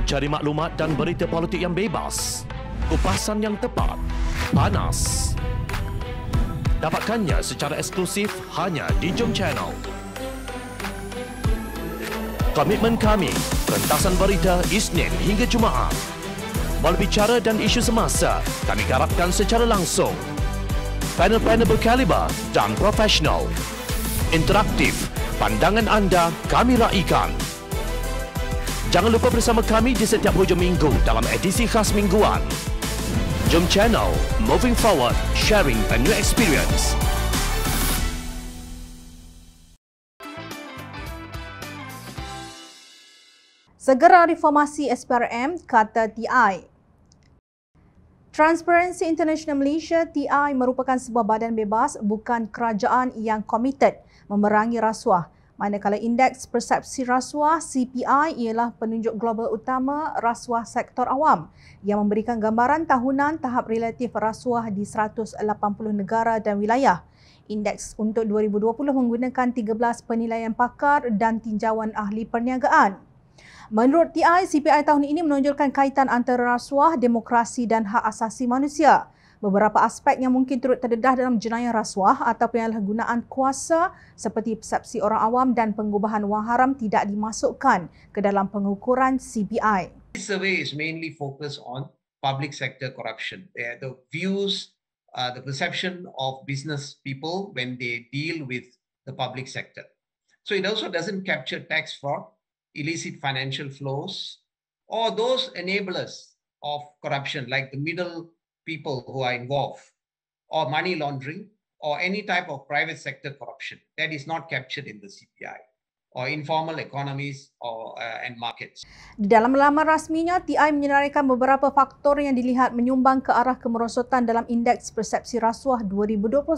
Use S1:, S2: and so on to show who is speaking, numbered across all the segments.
S1: Cari maklumat dan berita politik yang bebas, kupasan yang tepat, panas. Dapatkannya secara eksklusif hanya di Jom Channel. Komitmen kami, pentasan berita Isnin hingga Jumaat. Berbicara dan isu semasa, kami garapkan secara langsung. Panel-panel berkaliber dan profesional. Interaktif, pandangan anda kami raikan. Jangan lupa bersama kami di setiap hujung minggu dalam edisi khas mingguan. Jom Channel, moving forward, sharing a new experience.
S2: Segera reformasi SPRM, kata TI. Transparency International Malaysia (TI) merupakan sebuah badan bebas, bukan kerajaan yang komited memerangi rasuah. Manakala Indeks Persepsi Rasuah (CPI) ialah penunjuk global utama rasuah sektor awam yang memberikan gambaran tahunan tahap relatif rasuah di 180 negara dan wilayah. Indeks untuk 2020 menggunakan 13 penilaian pakar dan tinjauan ahli perniagaan. Menurut TI, CPI tahun ini menonjolkan kaitan antara rasuah, demokrasi dan hak asasi manusia. Beberapa aspek yang mungkin turut terdedah dalam jenayah rasuah atau penyalahgunaan kuasa seperti persepsi orang awam dan pengubahan wang haram tidak dimasukkan ke dalam pengukuran CPI.
S3: This survey is mainly focused on public sector corruption. The views, the perception of business people when they deal with the public sector. So it also doesn't capture tax fraud, illicit financial flows, or those enablers of corruption like the middle people who are involved, or money laundering, or any type of private sector corruption that is not captured in the CPI, or informal economies and markets.
S2: Di dalam laman rasminya, TI menyenaraikan beberapa faktor yang dilihat menyumbang ke arah kemerosotan dalam Indeks Persepsi Rasuah 2021.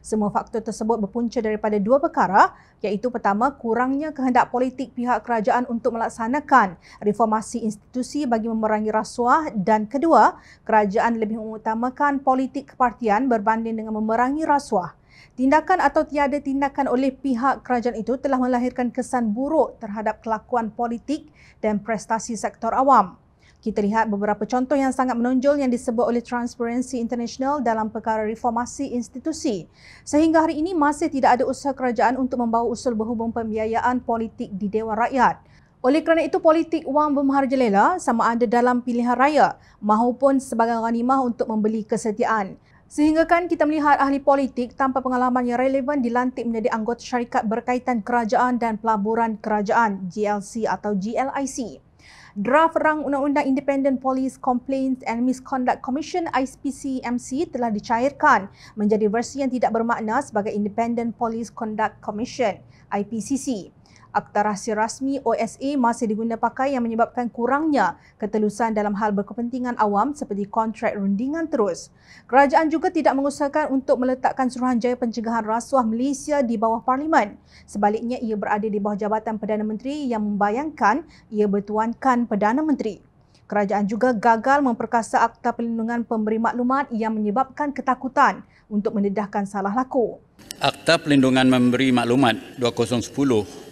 S2: Semua faktor tersebut berpunca daripada dua perkara, iaitu pertama, kurangnya kehendak politik pihak kerajaan untuk melaksanakan reformasi institusi bagi memerangi rasuah, dan kedua, kerajaan lebih mengutamakan politik kepartian berbanding dengan memerangi rasuah. Tindakan atau tiada tindakan oleh pihak kerajaan itu telah melahirkan kesan buruk terhadap kelakuan politik dan prestasi sektor awam. Kita lihat beberapa contoh yang sangat menonjol yang disebut oleh Transparency International dalam perkara reformasi institusi. Sehingga hari ini masih tidak ada usaha kerajaan untuk membawa usul berhubung pembiayaan politik di Dewan Rakyat. Oleh kerana itu, politik wang bermerajalela sama ada dalam pilihan raya maupun sebagai ghanimah untuk membeli kesetiaan. Sehingga kan kita melihat ahli politik tanpa pengalaman yang relevan dilantik menjadi anggota syarikat berkaitan kerajaan dan pelaburan kerajaan GLC atau GLIC. Draft Rang Undang-Undang Independent Police Complaints and Misconduct Commission (IPCMC) telah dicairkan menjadi versi yang tidak bermakna sebagai Independent Police Conduct Commission (IPCC). Akta rahsia rasmi OSA masih diguna pakai yang menyebabkan kurangnya ketelusan dalam hal berkepentingan awam seperti kontrak rundingan terus. Kerajaan juga tidak mengusahakan untuk meletakkan Suruhanjaya Pencegahan Rasuah Malaysia di bawah Parlimen. Sebaliknya, ia berada di bawah Jabatan Perdana Menteri yang membayangkan ia bertuankan Perdana Menteri. Kerajaan juga gagal memperkasa Akta Perlindungan Pemberi Maklumat yang menyebabkan ketakutan untuk mendedahkan salah laku.
S4: Akta Perlindungan Memberi Maklumat 2010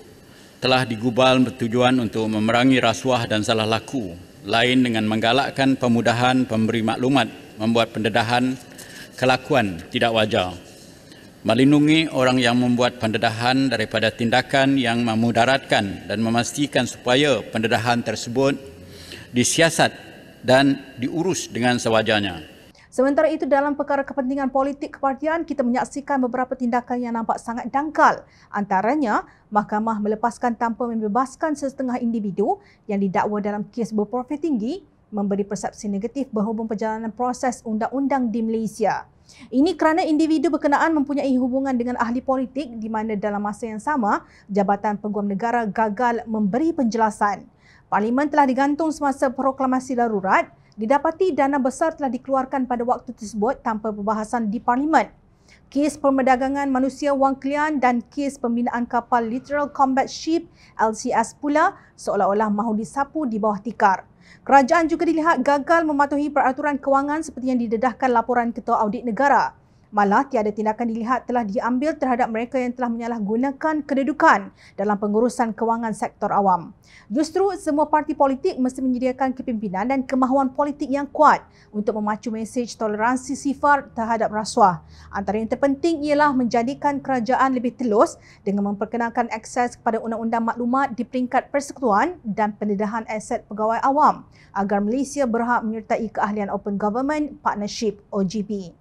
S4: telah digubal bertujuan untuk memerangi rasuah dan salah laku, lain dengan menggalakkan pemudahan pemberi maklumat membuat pendedahan kelakuan tidak wajar, melindungi orang yang membuat pendedahan daripada tindakan yang memudaratkan dan memastikan supaya pendedahan tersebut disiasat dan diurus dengan sewajarnya.
S2: Sementara itu, dalam perkara kepentingan politik kepartian, kita menyaksikan beberapa tindakan yang nampak sangat dangkal. Antaranya, mahkamah melepaskan tanpa membebaskan sesetengah individu yang didakwa dalam kes berprofil tinggi memberi persepsi negatif berhubung perjalanan proses undang-undang di Malaysia. Ini kerana individu berkenaan mempunyai hubungan dengan ahli politik di mana dalam masa yang sama, Jabatan Peguam Negara gagal memberi penjelasan. Parlimen telah digantung semasa proklamasi darurat. Didapati dana besar telah dikeluarkan pada waktu tersebut tanpa perbahasan di Parlimen. Kes perdagangan manusia wang kelian dan kes pembinaan kapal Littoral Combat Ship LCS pula seolah-olah mahu disapu di bawah tikar. Kerajaan juga dilihat gagal mematuhi peraturan kewangan seperti yang didedahkan laporan Ketua Audit Negara. Malah, tiada tindakan dilihat telah diambil terhadap mereka yang telah menyalahgunakan kedudukan dalam pengurusan kewangan sektor awam. Justru, semua parti politik mesti menyediakan kepimpinan dan kemahuan politik yang kuat untuk memacu mesej toleransi sifar terhadap rasuah. Antara yang terpenting ialah menjadikan kerajaan lebih telus dengan memperkenalkan akses kepada undang-undang maklumat di peringkat persekutuan dan pendedahan aset pegawai awam agar Malaysia berhak menyertai keahlian Open Government Partnership OGP.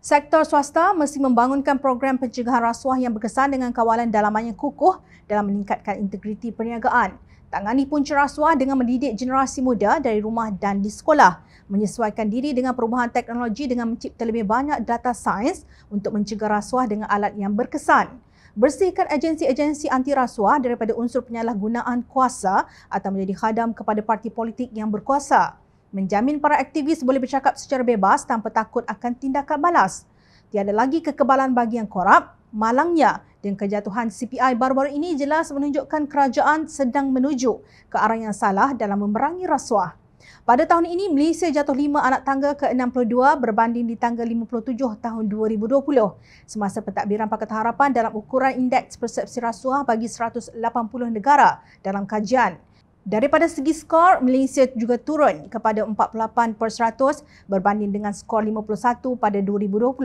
S2: Sektor swasta mesti membangunkan program pencegahan rasuah yang berkesan dengan kawalan dalaman yang kukuh dalam meningkatkan integriti perniagaan. Tangani punca rasuah dengan mendidik generasi muda dari rumah dan di sekolah, menyesuaikan diri dengan perubahan teknologi dengan mencipta lebih banyak data sains untuk mencegah rasuah dengan alat yang berkesan. Bersihkan agensi-agensi anti rasuah daripada unsur penyalahgunaan kuasa atau menjadi khadam kepada parti politik yang berkuasa. Menjamin para aktivis boleh bercakap secara bebas tanpa takut akan tindakan balas. Tiada lagi kekebalan bagi yang korup. Malangnya, dan kejatuhan CPI baru-baru ini jelas menunjukkan kerajaan sedang menuju ke arah yang salah dalam memerangi rasuah. Pada tahun ini, Malaysia jatuh 5 anak tangga ke-62 berbanding di tangga 57 tahun 2020 semasa pentadbiran Pakatan Harapan dalam ukuran indeks persepsi rasuah bagi 180 negara dalam kajian. Daripada segi skor, Malaysia juga turun kepada 48% berbanding dengan skor 51 pada 2020.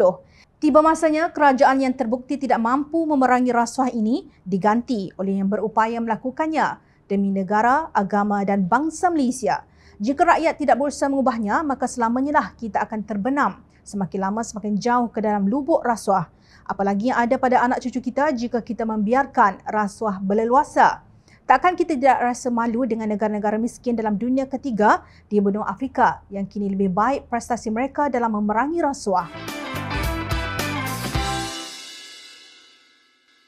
S2: Tiba masanya kerajaan yang terbukti tidak mampu memerangi rasuah ini diganti oleh yang berupaya melakukannya demi negara, agama dan bangsa Malaysia. Jika rakyat tidak berusaha mengubahnya, maka selamanya lah kita akan terbenam semakin lama semakin jauh ke dalam lubuk rasuah. Apalagi yang ada pada anak cucu kita jika kita membiarkan rasuah berleluasa. Takkan kita tidak rasa malu dengan negara-negara miskin dalam dunia ketiga di benua Afrika yang kini lebih baik prestasi mereka dalam memerangi rasuah.